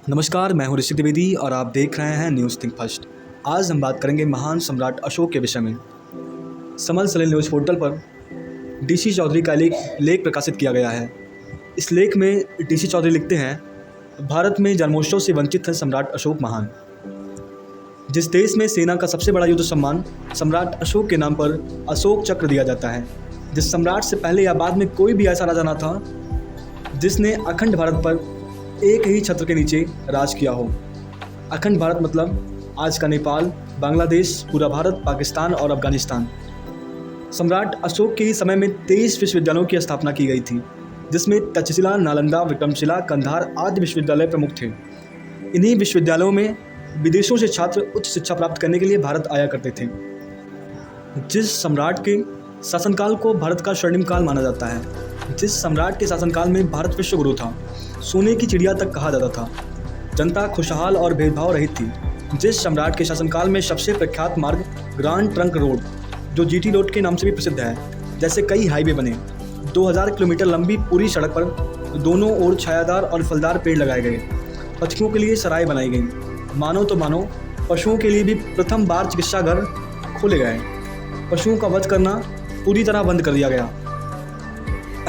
नमस्कार, मैं हूं ऋषि द्विवेदी और आप देख रहे हैं न्यूज़ थिंक फर्स्ट। आज हम बात करेंगे महान सम्राट अशोक के विषय में। समल सलेल न्यूज़ पोर्टल पर डीसी चौधरी का लेख प्रकाशित किया गया है। इस लेख में डीसी चौधरी लिखते हैं, भारत में जन्मोत्सव से वंचित है सम्राट अशोक महान। जिस देश में सेना का सबसे बड़ा युद्ध सम्मान सम्राट अशोक के नाम पर अशोक चक्र दिया जाता है, जिस सम्राट से पहले या बाद में कोई भी ऐसा राजा न था जिसने अखंड भारत पर एक ही छत्र के नीचे राज किया हो। अखंड भारत मतलब आज का नेपाल, बांग्लादेश, पूरा भारत, पाकिस्तान और अफगानिस्तान। सम्राट अशोक के ही समय में 23 विश्वविद्यालयों की स्थापना की गई थी, जिसमें तक्षशिला, नालंदा, विक्रमशिला, कंधार आदि विश्वविद्यालय प्रमुख थे। इन्हीं विश्वविद्यालयों में विदेशों से छात्र उच्च शिक्षा प्राप्त करने के लिए भारत आया करते थे। जिस सम्राट के शासनकाल को भारत का स्वर्णिम काल माना जाता है, जिस सम्राट के शासनकाल में भारत विश्वगुरु था, सोने की चिड़िया तक कहा जाता था, जनता खुशहाल और भेदभाव रहित थी। जिस सम्राट के शासनकाल में सबसे प्रख्यात मार्ग ग्रांड ट्रंक रोड, जो जीटी रोड के नाम से भी प्रसिद्ध है, जैसे कई हाईवे बने, 2000 किलोमीटर लंबी पूरी सड़क पर दोनों ओर छायादार और फलदार पेड़ लगाए गए, पथियों के लिए सराय बनाई गई, मानो तो मानो पशुओं के लिए भी प्रथम बार चिकित्सा घर खोले गए, पशुओं का वध करना पूरी तरह बंद कर दिया गया।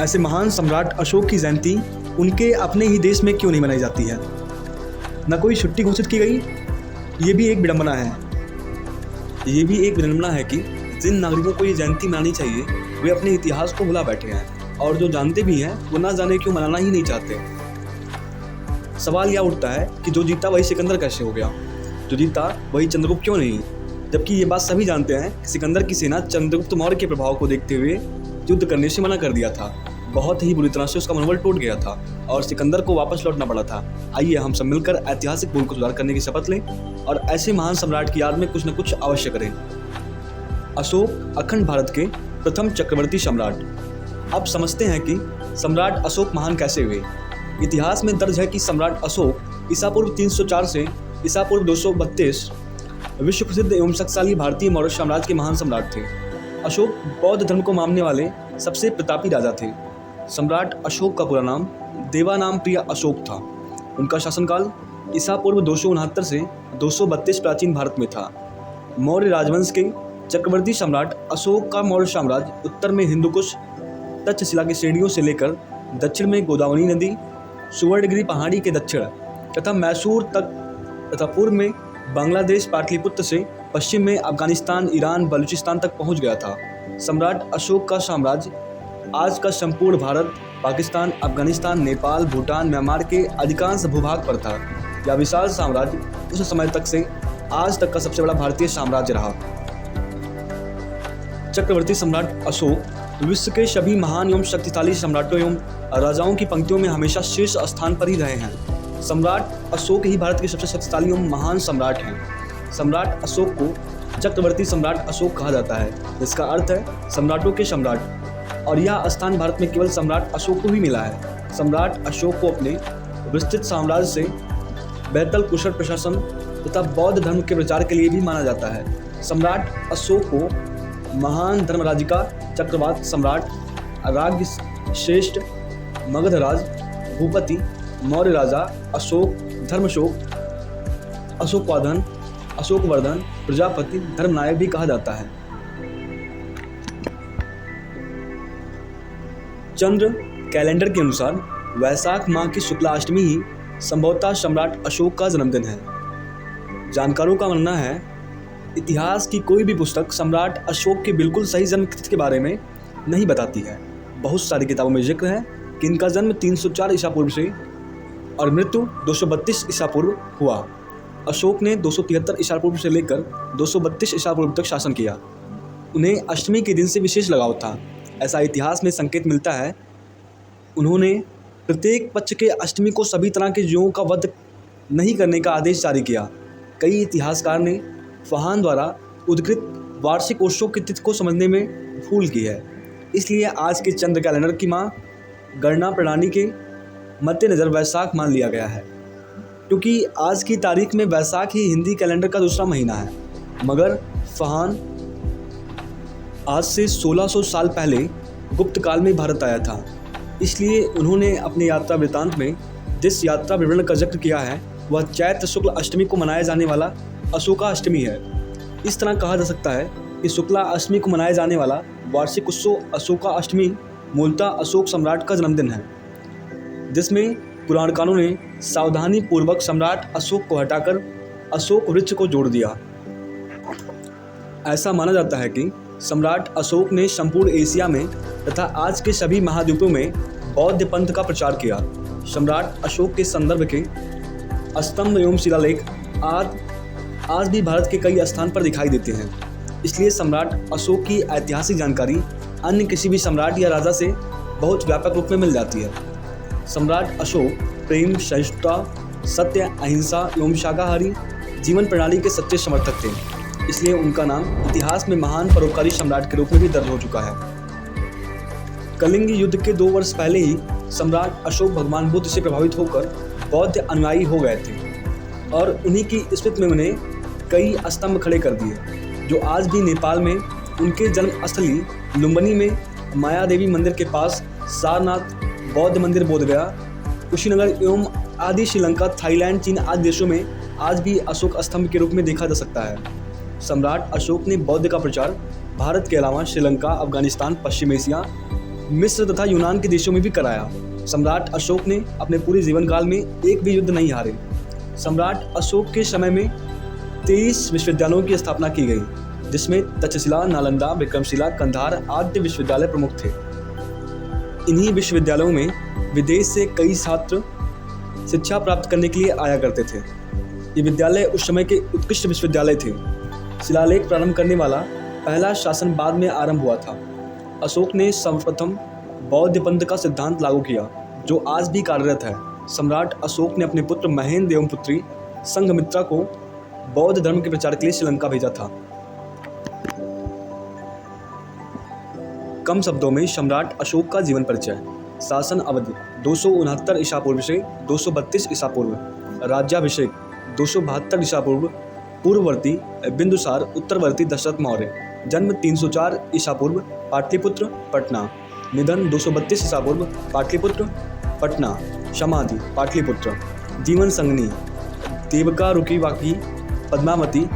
ऐसे महान सम्राट अशोक की जयंती उनके अपने ही देश में क्यों नहीं मनाई जाती है? न कोई छुट्टी घोषित की गई। ये भी एक विडंबना है कि जिन नागरिकों को ये जयंती मनानी चाहिए वे अपने इतिहास को भुला बैठे हैं, और जो जानते भी हैं वो ना जाने क्यों मनाना ही नहीं चाहते। सवाल यह उठता है कि जो जीता वही सिकंदर कैसे हो गया, जो जीता वही चंद्रगुप्त क्यों नहीं? जबकि ये बात सभी जानते हैं कि सिकंदर की सेना चंद्रगुप्त मौर्य के प्रभाव को देखते हुए युद्ध करने से मना कर दिया था। बहुत ही बुरी तरह से उसका मनोबल टूट गया था और सिकंदर को वापस लौटना पड़ा था। आइए हम सब मिलकर ऐतिहासिक भूल को सुधार करने की शपथ लें और ऐसे महान सम्राट की याद में कुछ न कुछ अवश्य करें। अशोक अखंड भारत के प्रथम चक्रवर्ती सम्राट। अब समझते हैं कि सम्राट अशोक महान कैसे हुए। इतिहास में दर्ज है कि सम्राट अशोक ईसा पूर्व 304 से ईसा पूर्व 232 विश्व प्रसिद्ध एवं शक्तिशाली भारतीय मौर्य साम्राज्य के महान सम्राट थे। अशोक बौद्ध धर्म को मानने वाले सबसे प्रतापी राजा थे। सम्राट अशोक का पूरा नाम देवानाम प्रिय अशोक था। उनका शासनकाल ईसा पूर्व 269 से 232 प्राचीन भारत में था। मौर्य राजवंश के चक्रवर्ती सम्राट अशोक का मौर्य साम्राज्य उत्तर में हिंदुकुश तक्षशिला की श्रेणियों से लेकर दक्षिण में गोदावरी नदी, सुवर्णगिरी पहाड़ी के दक्षिण तथा मैसूर तक तथा पूर्व में बांग्लादेश, पाटलिपुत्र से पश्चिम में अफगानिस्तान, ईरान, बलूचिस्तान तक पहुंच गया था। सम्राट अशोक का साम्राज्य आज का संपूर्ण भारत, पाकिस्तान, अफगानिस्तान, नेपाल, भूटान, म्यांमार के अधिकांश भूभाग पर था। यह विशाल साम्राज्य उस समय तक से आज तक का सबसे बड़ा भारतीय साम्राज्य रहा। चक्रवर्ती सम्राट अशोक विश्व के सभी महान एवं शक्तिशाली सम्राटों एवं राजाओं की पंक्तियों में हमेशा शीर्ष स्थान पर ही रहे हैं। सम्राट अशोक ही भारत के सबसे शक्तिशाली एवं महान सम्राट हैं। सम्राट अशोक को चक्रवर्ती सम्राट अशोक कहा जाता है, जिसका अर्थ है सम्राटों के सम्राट, और यह स्थान भारत में केवल सम्राट अशोक को ही मिला है। सम्राट अशोक को अपने विस्तृत साम्राज्य से बेहतर कुशल प्रशासन तथा बौद्ध धर्म के प्रचार के लिए भी माना जाता है। सम्राट अशोक को महान धर्मराज का चक्रवात सम्राट, राज्य श्रेष्ठ, मगधराज, भूपति, मौर्य राजा, अशोक, धर्मशोक, अशोकवादन, अशोकवर्धन, प्रजापति, धर्मनायक भी कहा जाता है। चंद्र कैलेंडर के अनुसार वैशाख माह की शुक्ला अष्टमी ही संभवतः सम्राट अशोक का जन्मदिन है। जानकारों का मानना है इतिहास की कोई भी पुस्तक सम्राट अशोक के बिल्कुल सही जन्म तिथि के बारे में नहीं बताती है। बहुत सारी किताबों में जिक्र है कि इनका जन्म 304 ईसा पूर्व से और मृत्यु 232 ईसा पूर्व हुआ। अशोक ने 273 ईसा पूर्व से लेकर 232 ईसा पूर्व तक शासन किया। उन्हें अष्टमी के दिन से विशेष लगाव था। ऐसा इतिहास में संकेत मिलता है। उन्होंने प्रत्येक पक्ष के अष्टमी को सभी तरह के जीवों का वध नहीं करने का आदेश जारी किया। कई इतिहासकार ने फहान द्वारा उद्धृत वार्षिक उत्सव की तिथि को समझने में भूल की है। इसलिए आज के चंद्र कैलेंडर की गणना प्रणाली के मद्देनजर वैशाख मान लिया गया है, क्योंकि आज की तारीख में वैशाख ही हिंदी कैलेंडर का दूसरा महीना है। मगर फहान आज से 1600 साल पहले गुप्त काल में भारत आया था, इसलिए उन्होंने अपनी यात्रा वृत्तांत में जिस यात्रा विवरण का जिक्र किया है वह चैत्र शुक्ल अष्टमी को मनाया जाने वाला अशोका अष्टमी है। इस तरह कहा जा सकता है कि शुक्ला अष्टमी को मनाया जाने वाला वार्षिक उत्सव अशोका अष्टमी मूलतः अशोक सम्राट का जन्मदिन है, जिसमें पुराणकारों ने सावधानी पूर्वक सम्राट अशोक को हटाकर अशोक वृक्ष को जोड़ दिया। ऐसा माना जाता है कि सम्राट अशोक ने संपूर्ण एशिया में तथा आज के सभी महाद्वीपों में बौद्ध पंथ का प्रचार किया। सम्राट अशोक के संदर्भ के स्तंभ एवं शिलालेख आज भी भारत के कई स्थान पर दिखाई देते हैं। इसलिए सम्राट अशोक की ऐतिहासिक जानकारी अन्य किसी भी सम्राट या राजा से बहुत व्यापक रूप में मिल जाती है। सम्राट अशोक प्रेम, सहिष्णुता, सत्य, अहिंसा एवं शाकाहारी जीवन प्रणाली के सच्चे समर्थक थे। इसलिए उनका नाम इतिहास में महान परोपकारी सम्राट के रूप में भी दर्ज हो चुका है। कलिंग युद्ध के 2 वर्ष पहले ही सम्राट अशोक भगवान बुद्ध से प्रभावित होकर बौद्ध अनुयायी हो गए थे और उन्हीं की स्मृति में उन्हें कई स्तंभ खड़े कर दिए, जो आज भी नेपाल में उनके जन्म स्थली लुम्बिनी में माया देवी मंदिर के पास, सारनाथ बौद्ध मंदिर बोधगया, कुशीनगर एवं आदि श्रीलंका, थाईलैंड, चीन आदि देशों में आज भी अशोक स्तंभ के रूप में देखा जा सकता है। सम्राट अशोक ने बौद्ध का प्रचार भारत के अलावा श्रीलंका, अफगानिस्तान, पश्चिम एशिया, मिस्र तथा यूनान के देशों में भी कराया। सम्राट अशोक ने अपने पूरे जीवन काल में एक भी युद्ध नहीं हारे। सम्राट अशोक के समय में 23 विश्वविद्यालयों की स्थापना की गई, जिसमें तक्षशिला, नालंदा, विक्रमशिला, कंधार आदि विश्वविद्यालय प्रमुख थे। इन्हीं विश्वविद्यालयों में विदेश से कई छात्र शिक्षा प्राप्त करने के लिए आया करते थे। ये विद्यालय उस समय के उत्कृष्ट विश्वविद्यालय थे। शिलालेख प्रारंभ करने वाला पहला शासन बाद में आरंभ हुआ था। अशोक ने सर्वप्रथम बौद्ध पंथ का सिद्धांत लागू किया, जो आज भी कार्यरत है। सम्राट अशोक ने अपने पुत्र महेंद्र एवं पुत्री संघमित्रा को बौद्ध धर्म के प्रचार के लिए श्रीलंका भेजा था। कम शब्दों में सम्राट अशोक का जीवन परिचय। शासन अवधि 269 ईसा पूर्व से 232 ईसा पूर्व। राज्याभिषेक 272 ईसा पूर्व। पूर्ववर्ती बिंदुसार, उत्तरवर्ती दशरथ मौर्य। जन्म 304 ईसा पूर्व, पाटलिपुत्र, पटना। निधन 232 ईसा पूर्व, पाटलिपुत्र, पटना। समाधि पाटलिपुत्र। जीवन संगनी देवका, रुकिवाकी, पद्मावती,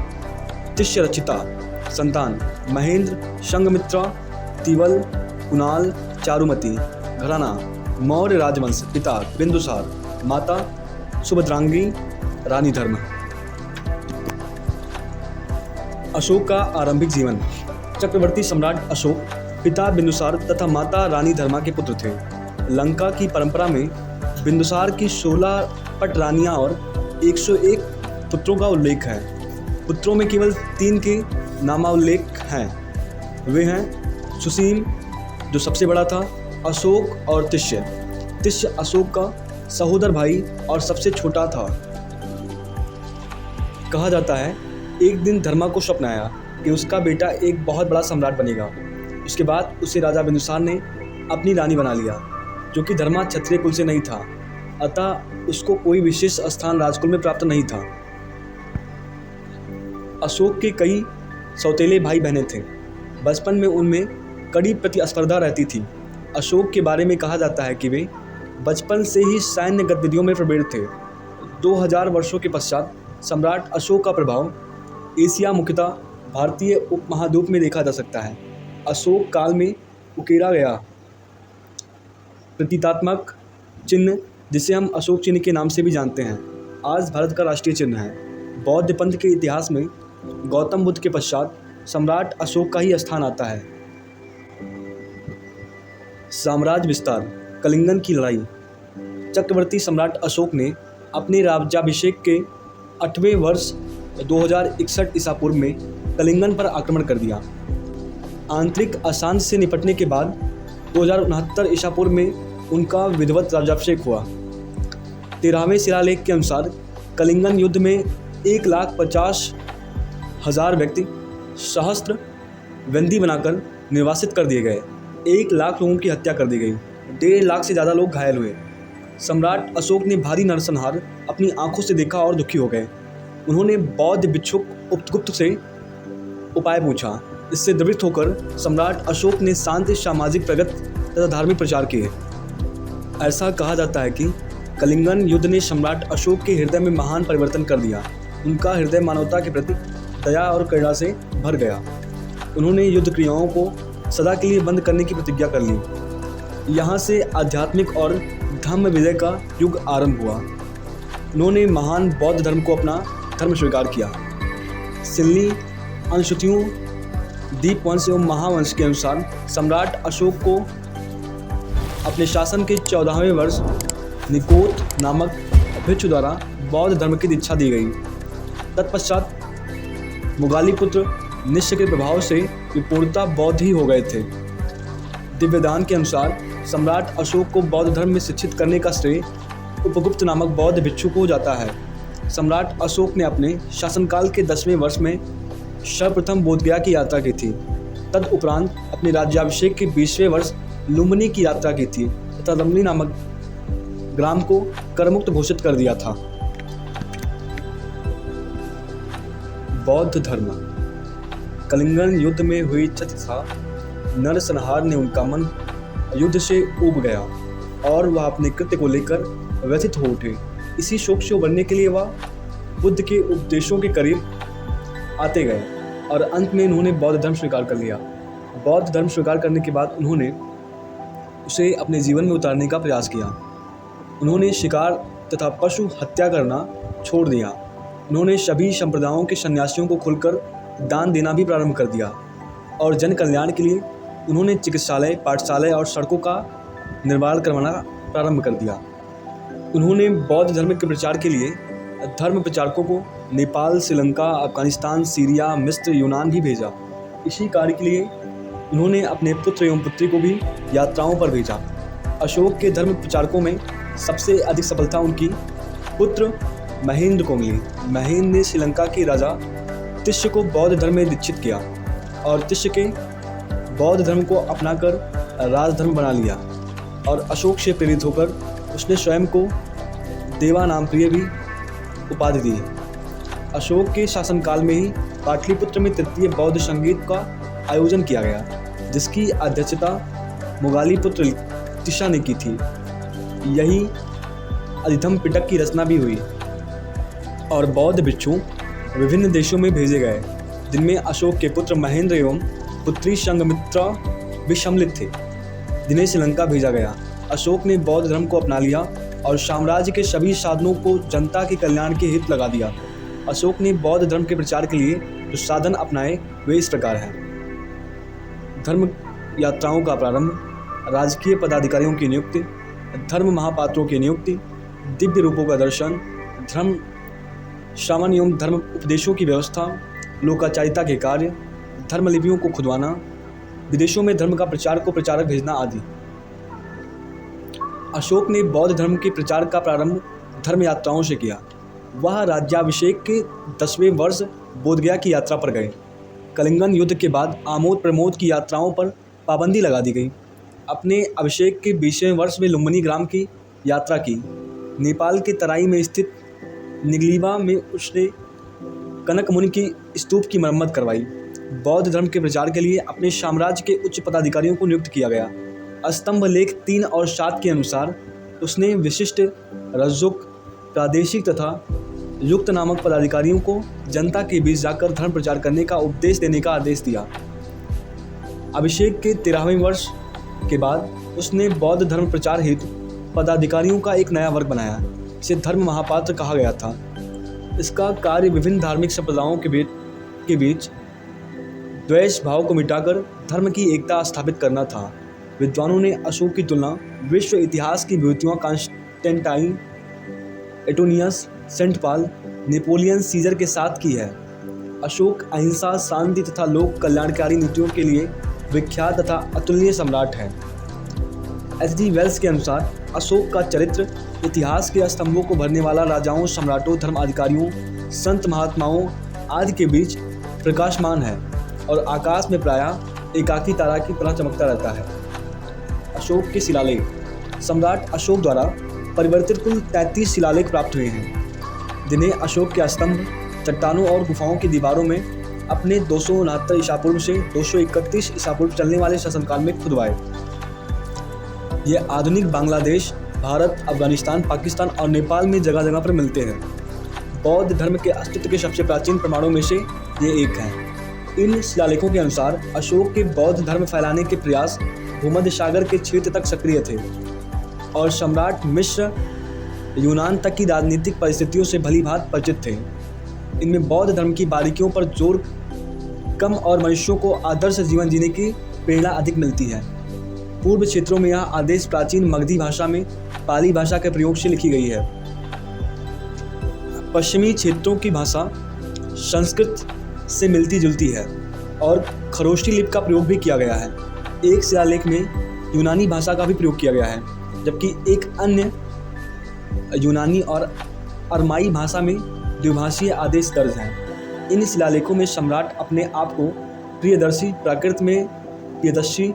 तिष्यरचिता। संतान महेंद्र, संघमित्रा, तिवल, कुणाल, चारुमती। घराना मौर्य राजवंश। पिता बिंदुसार, माता सुभद्रांगी, रानी धर्म। अशोक का आरंभिक जीवन। चक्रवर्ती सम्राट अशोक पिता बिंदुसार तथा माता रानी धर्मा के पुत्र थे। लंका की परंपरा में बिंदुसार की 16 पट रानियां और 101 पुत्रों का उल्लेख है। पुत्रों में केवल 3 के नामोल्लेख हैं। वे हैं सुसीम, जो सबसे बड़ा था, अशोक और तिष्य। तिष्य अशोक का सहोदर भाई और सबसे छोटा था। कहा जाता है एक दिन धर्मा को स्वप्न आया कि उसका बेटा एक बहुत बड़ा सम्राट बनेगा। उसके बाद उसे राजा बिंदुसार ने अपनी रानी बना लिया, जो कि धर्मा क्षत्रिय कुल से नहीं था, अतः उसको कोई विशेष स्थान राजकुल में प्राप्त नहीं था। अशोक के कई सौतेले भाई बहनें थे। बचपन में उनमें कड़ी प्रतिस्पर्धा रहती थी। अशोक के बारे में कहा जाता है कि वे बचपन से ही सैन्य गतिविधियों में प्रवीण थे। 2000 वर्षों के पश्चात सम्राट अशोक का प्रभाव एशिया, मुख्यतः भारतीय उपमहाद्वीप में देखा जा सकता है। अशोक काल में उकेरा गया प्रतीकात्मक चिन्ह, जिसे हम अशोक चिन्ह के नाम से भी जानते हैं, आज भारत का राष्ट्रीय चिन्ह है। बौद्ध पंथ के इतिहास में गौतम बुद्ध के पश्चात सम्राट अशोक का ही स्थान आता है। साम्राज्य विस्तार। कलिंगन की लड़ाई। चक्रवर्ती सम्राट अशोक ने अपने राज्याभिषेक के 8वें वर्ष 2061 ईसा पूर्व में कलिंगन पर आक्रमण कर दिया। आंतरिक अशांति से निपटने के बाद 2069 ईसा पूर्व में उनका विधिवत राज्याभिषेक हुआ। 13वें शिलालेख के अनुसार कलिंगन युद्ध में 1,50,000 व्यक्ति सहस्त्र बंदी बनाकर निर्वासित कर दिए गए। 1 लाख लोगों की हत्या कर दी गई। 1.5 लाख से ज़्यादा लोग घायल हुए। सम्राट अशोक ने भारी नरसंहार अपनी आंखों से देखा और दुखी हो गए। उन्होंने बौद्ध भिक्षुक उपगुप्त से उपाय पूछा। इससे द्रवित होकर सम्राट अशोक ने शांति, सामाजिक प्रगति तथा धार्मिक प्रचार किए। ऐसा कहा जाता है कि कलिंगन युद्ध ने सम्राट अशोक के हृदय में महान परिवर्तन कर दिया। उनका हृदय मानवता के प्रति दया और करुणा से भर गया। उन्होंने युद्ध क्रियाओं को सदा के लिए बंद करने की प्रतिज्ञा कर ली। यहाँ से आध्यात्मिक और धर्म विजय का युग आरंभ हुआ। उन्होंने महान बौद्ध धर्म को अपना धर्म स्वीकार किया। सिल्ली अनुसूचियों दीपवंश एवं महावंश के अनुसार सम्राट अशोक को अपने शासन के 14वें वर्ष निकोत नामक भिक्षु द्वारा बौद्ध धर्म की दीक्षा दी गई। तत्पश्चात मुगालीपुत्र निश्चय के प्रभाव से वे पूर्णतः बौद्ध ही हो गए थे। दिव्यदान के अनुसार सम्राट अशोक को बौद्ध धर्म में शिक्षित करने का श्रेय उपगुप्त नामक बौद्ध भिक्षु को जाता है। सम्राट अशोक ने अपने शासनकाल के 10वें वर्ष में सर्वप्रथम बोधगया की यात्रा की थी। तदुपरांत अपने राज्याभिषेक के 20वें वर्ष लुम्बिनी की यात्रा की थी तथा लुम्बिनी नामक ग्राम को करमुक्त घोषित कर दिया था। बौद्ध धर्म। कलिंगन युद्ध में हुई क्षति तथा नरसंहार ने उनका मन युद्ध से ऊब गया और वह अपने कृत्य को लेकर व्यथित हो उठे। इसी शोक से उबरने के लिए वह बुद्ध के उपदेशों के करीब आते गए और अंत में उन्होंने बौद्ध धर्म स्वीकार कर लिया। बौद्ध धर्म स्वीकार करने के बाद उन्होंने उसे अपने जीवन में उतारने का प्रयास किया। उन्होंने शिकार तथा पशु हत्या करना छोड़ दिया। उन्होंने सभी संप्रदायों के सन्यासियों को खुलकर दान देना भी प्रारंभ कर दिया और जन कल्याण के लिए उन्होंने चिकित्सालय, पाठशालाएं और सड़कों का निर्माण करवाना प्रारंभ कर दिया। उन्होंने बौद्ध धर्म के प्रचार के लिए धर्म प्रचारकों को नेपाल, श्रीलंका, अफगानिस्तान, सीरिया, मिस्र, यूनान भी भेजा। इसी कार्य के लिए उन्होंने अपने पुत्र एवं पुत्री को भी यात्राओं पर भेजा। अशोक के धर्म प्रचारकों में सबसे अधिक सफलता उनकी पुत्र महेंद्र को मिली। महेंद्र ने श्रीलंका के राजा तिष्य को बौद्ध धर्म में दीक्षित किया और तिष्य के बौद्ध धर्म को अपनाकर राजधर्म बना लिया और अशोक से प्रेरित होकर उसने स्वयं को देवा नाम प्रिय भी उपाधि दी। अशोक के शासनकाल में ही पाटलिपुत्र में तृतीय बौद्ध संगीत का आयोजन किया गया, जिसकी अध्यक्षता मुगालीपुत्र तिशा ने की थी। यही अधिधम पिटक की रचना भी हुई और बौद्ध भिक्षु विभिन्न देशों में भेजे गए, जिनमें अशोक के पुत्र महेंद्र एवं पुत्री संघमित्रा भी सम्मिलित थे, जिन्हें श्रीलंका भेजा गया। अशोक ने बौद्ध धर्म को अपना लिया और साम्राज्य के सभी साधनों को जनता के कल्याण के हित लगा दिया। अशोक ने बौद्ध धर्म के प्रचार के लिए जो साधन अपनाए वे इस प्रकार हैं। धर्म यात्राओं का प्रारंभ, राजकीय पदाधिकारियों की नियुक्ति, धर्म महापात्रों की नियुक्ति, दिव्य रूपों का दर्शन, धर्म श्रवण एवं धर्म उपदेशों की व्यवस्था, लोकाचारिता के कार्य, धर्मलिपियों को खुदवाना, विदेशों में धर्म का प्रचार को प्रचारक भेजना आदि। अशोक ने बौद्ध धर्म के प्रचार का प्रारंभ धर्म यात्राओं से किया। वह राज्याभिषेक के 10वें वर्ष बोधगया की यात्रा पर गए। कलिंगन युद्ध के बाद आमोद प्रमोद की यात्राओं पर पाबंदी लगा दी गई। अपने अभिषेक के 20वें वर्ष में लुम्बिनी ग्राम की यात्रा की। नेपाल के तराई में स्थित निगलीवा में उसने कनक मुनि की स्तूप की मरम्मत करवाई। बौद्ध धर्म के प्रचार के लिए अपने साम्राज्य के उच्च पदाधिकारियों को नियुक्त किया गया। स्तंभ लेख 3 और 7 के अनुसार उसने विशिष्ट, रज्जुक, प्रादेशिक तथा युक्त नामक पदाधिकारियों को जनता के बीच जाकर धर्म प्रचार करने का उपदेश देने का आदेश दिया। अभिषेक के 13वें वर्ष के बाद उसने बौद्ध धर्म प्रचार हेतु पदाधिकारियों का एक नया वर्ग बनाया। इसे धर्म महापात्र कहा गया था। इसका कार्य विभिन्न धार्मिक संप्रदायों के बीच द्वेष भाव को मिटाकर धर्म की एकता स्थापित करना था। विद्वानों ने अशोक की तुलना विश्व इतिहास की विभूतियों Constantine, Antonius, Saint Paul, Napoleon Caesar के साथ की है। अशोक अहिंसा, शांति तथा लोक कल्याणकारी नीतियों के लिए विख्यात तथा अतुलनीय सम्राट है। एच.डी. वेल्स के अनुसार अशोक का चरित्र इतिहास के स्तंभों को भरने वाला राजाओं, सम्राटों, धर्माधिकारियों, संत महात्माओं आदि के बीच प्रकाशमान है और आकाश में प्रायः एकाकी तारा की तरह चमकता रहता है। अशोक के शिलालेख। सम्राट अशोक द्वारा परिवर्तित कुल 33 शिलालेख प्राप्त हुए हैं, जिन्हें अशोक के स्तंभ, चट्टानों और गुफाओं की दीवारों में अपने 269 ईसा पूर्व से 231 ईसा पूर्व चलने वाले शासनकाल में खुदवाए। ये आधुनिक बांग्लादेश, भारत, अफगानिस्तान, पाकिस्तान और नेपाल में जगह जगह पर मिलते हैं। बौद्ध धर्म के अस्तित्व के सबसे प्राचीन प्रमाणों में से ये एक है। इन शिलालेखों के अनुसार अशोक के बौद्ध धर्म फैलाने के प्रयास भूमध्य सागर के क्षेत्र तक सक्रिय थे और सम्राट मिस्र, यूनान तक की राजनीतिक परिस्थितियों से भलीभांति परिचित थे। इनमें बौद्ध धर्म की बारीकियों पर जोर कम और मनुष्यों को आदर्श जीवन जीने की प्रेरणा अधिक मिलती है। पूर्व क्षेत्रों में यह आदेश प्राचीन मगधी भाषा में पाली भाषा के प्रयोग से लिखी गई है। पश्चिमी क्षेत्रों की भाषा संस्कृत से मिलती जुलती है और खरोष्टी लिपि का प्रयोग भी किया गया है। एक शिलालेख में यूनानी भाषा का भी प्रयोग किया गया है, जबकि एक अन्य यूनानी और अरमाई भाषा में द्विभाषीय आदेश दर्ज हैं। इन शिलालेखों में सम्राट अपने आप को प्रियदर्शी, प्राकृत में प्रियदर्शी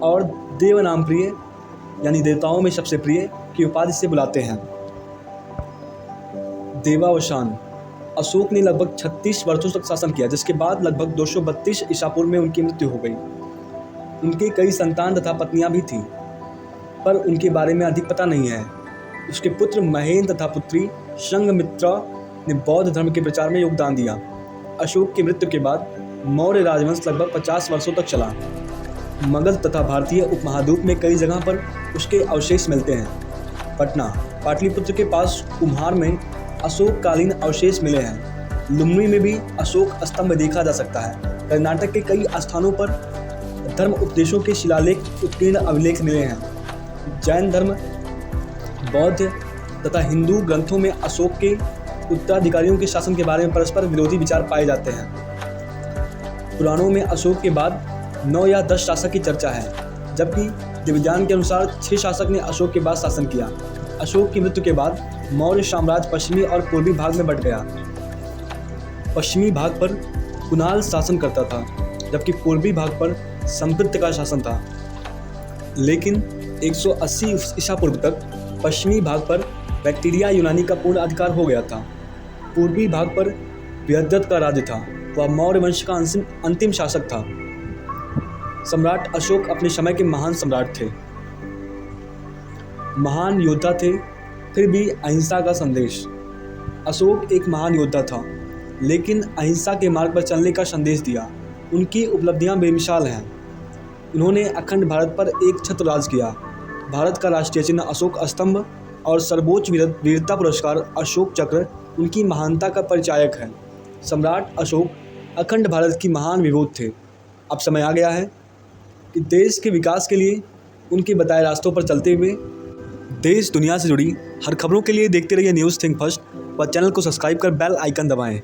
और देवनाम प्रिय यानी देवताओं में सबसे प्रिय की उपाधि से बुलाते हैं। देवावसान। अशोक ने लगभग 36 वर्षों तक शासन किया, जिसके बाद लगभग 232 ईसा पूर्व में उनकी मृत्यु हो गई। उनके कई संतान तथा पत्नियां भी थीं, पर उनके बारे में अधिक पता नहीं है। उसके पुत्र महेंद्र तथा पुत्री संघमित्रा ने बौद्ध धर्म के प्रचार में योगदान दिया। अशोक की मृत्यु के बाद मौर्य राजवंश लगभग 50 वर्षों तक चला। मगध तथा भारतीय उपमहाद्वीप में कई जगह पर उसके अवशेष मिलते हैं। पटना, पाटलिपुत्र के पास कुम्हार में अशोककालीन अवशेष मिले हैं। लुम्बिनी में भी अशोक स्तंभ देखा जा सकता है। कर्नाटक के कई स्थानों पर धर्म उपदेशों के शिलालेख उत्कीर्ण अभिलेख मिले हैं। जैन धर्म, बौद्ध तथा हिंदू ग्रंथों में अशोक के उत्तराधिकारियों के शासन के बारे में परस्पर विरोधी विचार पाए जाते हैं। पुराणों में अशोक के बाद 9 या 10 शासक की चर्चा है, जबकि दिव्यज्ञान के अनुसार 6 शासक ने अशोक के बाद शासन किया। अशोक की मृत्यु के बाद मौर्य साम्राज्य पश्चिमी और पूर्वी भाग में बंट गया। पश्चिमी भाग पर कुणाल शासन करता था, जबकि पूर्वी भाग पर संपृक्त का शासन था। लेकिन 180 ईसा पूर्व तक पश्चिमी भाग पर बैक्टीरिया यूनानी का पूर्ण अधिकार हो गया था। पूर्वी भाग पर बृहद्रथ का राज्य था। वह मौर्य वंश का अंतिम शासक था। सम्राट अशोक अपने समय के महान सम्राट थे, महान योद्धा थे, फिर भी अहिंसा का संदेश। अशोक एक महान योद्धा था, लेकिन अहिंसा के मार्ग पर चलने का संदेश दिया। उनकी उपलब्धियां बेमिसाल हैं। उन्होंने अखंड भारत पर एक छत्र राज किया। भारत का राष्ट्रीय चिन्ह अशोक स्तंभ और सर्वोच्च वीरता पुरस्कार अशोक चक्र उनकी महानता का परिचायक है। सम्राट अशोक अखंड भारत की महान विभूति थे। अब समय आ गया है कि देश के विकास के लिए उनके बताए रास्तों पर चलते हुए देश दुनिया से जुड़ी हर खबरों के लिए देखते रहिए न्यूज़ थिंक फर्स्ट व चैनल को सब्सक्राइब कर बेल आइकन दबाएं।